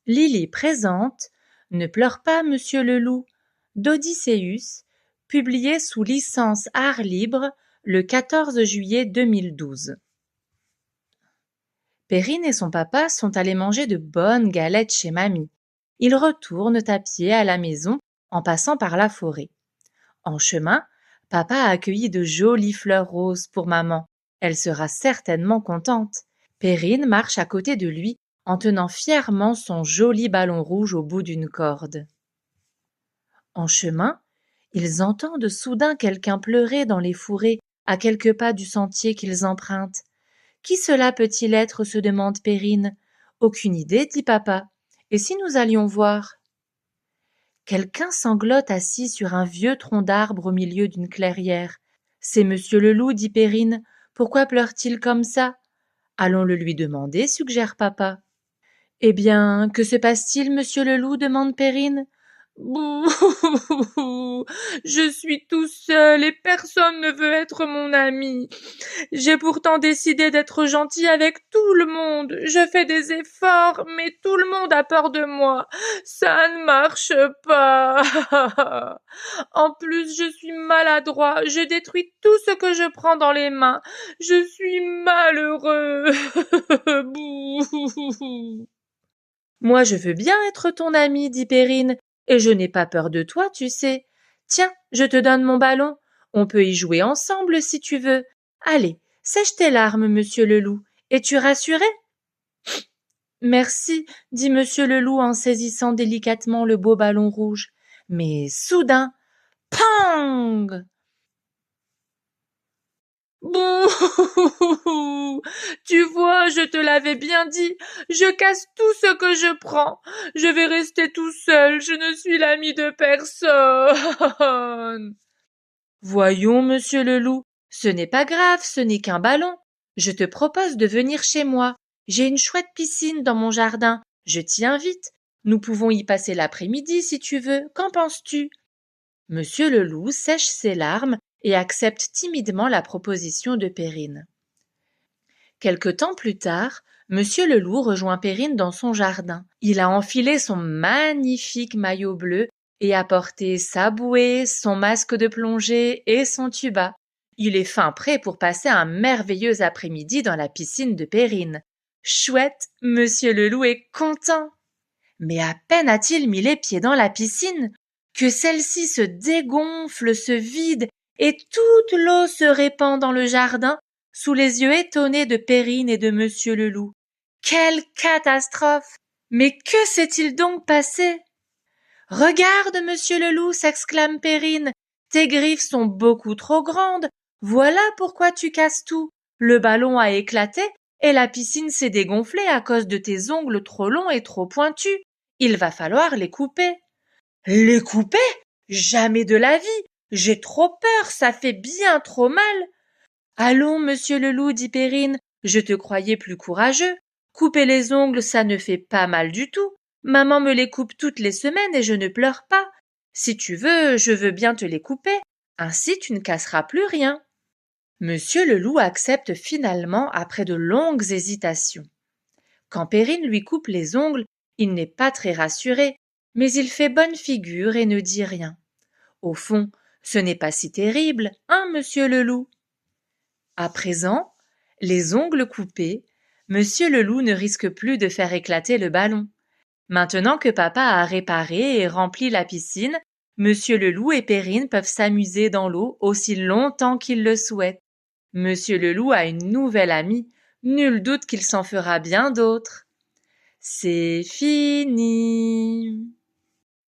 Lily présente Ne pleure pas, monsieur le loup d'Odysseus, publié sous licence Art Libre le 14 juillet 2012. Perrine et son papa sont allés manger de bonnes galettes chez mamie. Ils retournent à pied à la maison en passant par la forêt. En chemin, papa a accueilli de jolies fleurs roses pour maman. Elle sera certainement contente. Perrine marche à côté de lui en tenant fièrement son joli ballon rouge au bout d'une corde. En chemin, ils entendent soudain quelqu'un pleurer dans les fourrés à quelques pas du sentier qu'ils empruntent. Qui cela peut-il être se demande Perrine. Aucune idée, dit papa. Et si nous allions voir? Quelqu'un sanglote assis sur un vieux tronc d'arbre au milieu d'une clairière. C'est monsieur le loup, dit Perrine. Pourquoi pleure-t-il comme ça? Allons le lui demander, suggère papa. Eh bien, que se passe-t-il, monsieur le loup? Demande Perrine. Bouh, je suis tout seul et personne ne veut être mon ami. J'ai pourtant décidé d'être gentil avec tout le monde. Je fais des efforts, mais tout le monde a peur de moi. Ça ne marche pas. En plus, je suis maladroit. Je détruis tout ce que je prends dans les mains. Je suis malheureux. Bouh. Moi, je veux bien être ton ami, dit Perrine, et je n'ai pas peur de toi, tu sais. Tiens, je te donne mon ballon. On peut y jouer ensemble si tu veux. Allez, sèche tes larmes, monsieur le loup. Es-tu rassuré? Merci, dit monsieur le loup en saisissant délicatement le beau ballon rouge. Mais soudain, pang! Bouh! Tu vois, je te l'avais bien dit, je casse tout ce que je prends. Je vais rester tout seul, je ne suis l'ami de personne. Voyons, monsieur le loup, ce n'est pas grave, ce n'est qu'un ballon. Je te propose de venir chez moi. J'ai une chouette piscine dans mon jardin. Je t'y invite. Nous pouvons y passer l'après-midi si tu veux. Qu'en penses-tu? Monsieur le loup sèche ses larmes et accepte timidement la proposition de Perrine. Quelque temps plus tard, monsieur le loup rejoint Perrine dans son jardin. Il a enfilé son magnifique maillot bleu et a porté sa bouée, son masque de plongée et son tuba. Il est fin prêt pour passer un merveilleux après-midi dans la piscine de Perrine. Chouette, monsieur le loup est content. Mais à peine a-t-il mis les pieds dans la piscine que celle-ci se dégonfle, se vide, et toute l'eau se répand dans le jardin sous les yeux étonnés de Perrine et de monsieur le loup. Quelle catastrophe! Mais que s'est-il donc passé? Regarde, monsieur le loup, s'exclame Perrine, tes griffes sont beaucoup trop grandes, voilà pourquoi tu casses tout. Le ballon a éclaté et la piscine s'est dégonflée à cause de tes ongles trop longs et trop pointus. Il va falloir les couper. Les couper? Jamais de la vie! J'ai trop peur, ça fait bien trop mal. Allons, monsieur le loup, dit Perrine, je te croyais plus courageux. Couper les ongles, ça ne fait pas mal du tout. Maman me les coupe toutes les semaines et je ne pleure pas. Si tu veux, je veux bien te les couper. Ainsi tu ne casseras plus rien. Monsieur le loup accepte finalement après de longues hésitations. Quand Perrine lui coupe les ongles, il n'est pas très rassuré, mais il fait bonne figure et ne dit rien. Au fond, ce n'est pas si terrible, hein, monsieur le loup? À présent, les ongles coupés, monsieur le loup ne risque plus de faire éclater le ballon. Maintenant que papa a réparé et rempli la piscine, monsieur le loup et Perrine peuvent s'amuser dans l'eau aussi longtemps qu'ils le souhaitent. Monsieur le loup a une nouvelle amie, nul doute qu'il s'en fera bien d'autres. C'est fini.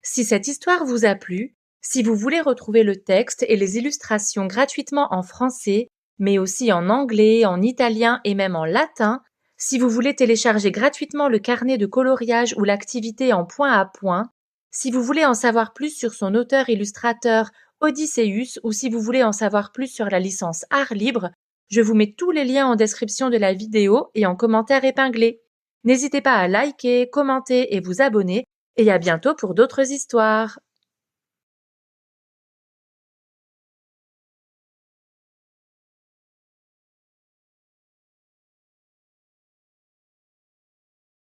Si cette histoire vous a plu, si vous voulez retrouver le texte et les illustrations gratuitement en français, mais aussi en anglais, en italien et même en latin, si vous voulez télécharger gratuitement le carnet de coloriage ou l'activité en point à point, si vous voulez en savoir plus sur son auteur-illustrateur Odysseus ou si vous voulez en savoir plus sur la licence Art Libre, je vous mets tous les liens en description de la vidéo et en commentaire épinglé. N'hésitez pas à liker, commenter et vous abonner, et à bientôt pour d'autres histoires.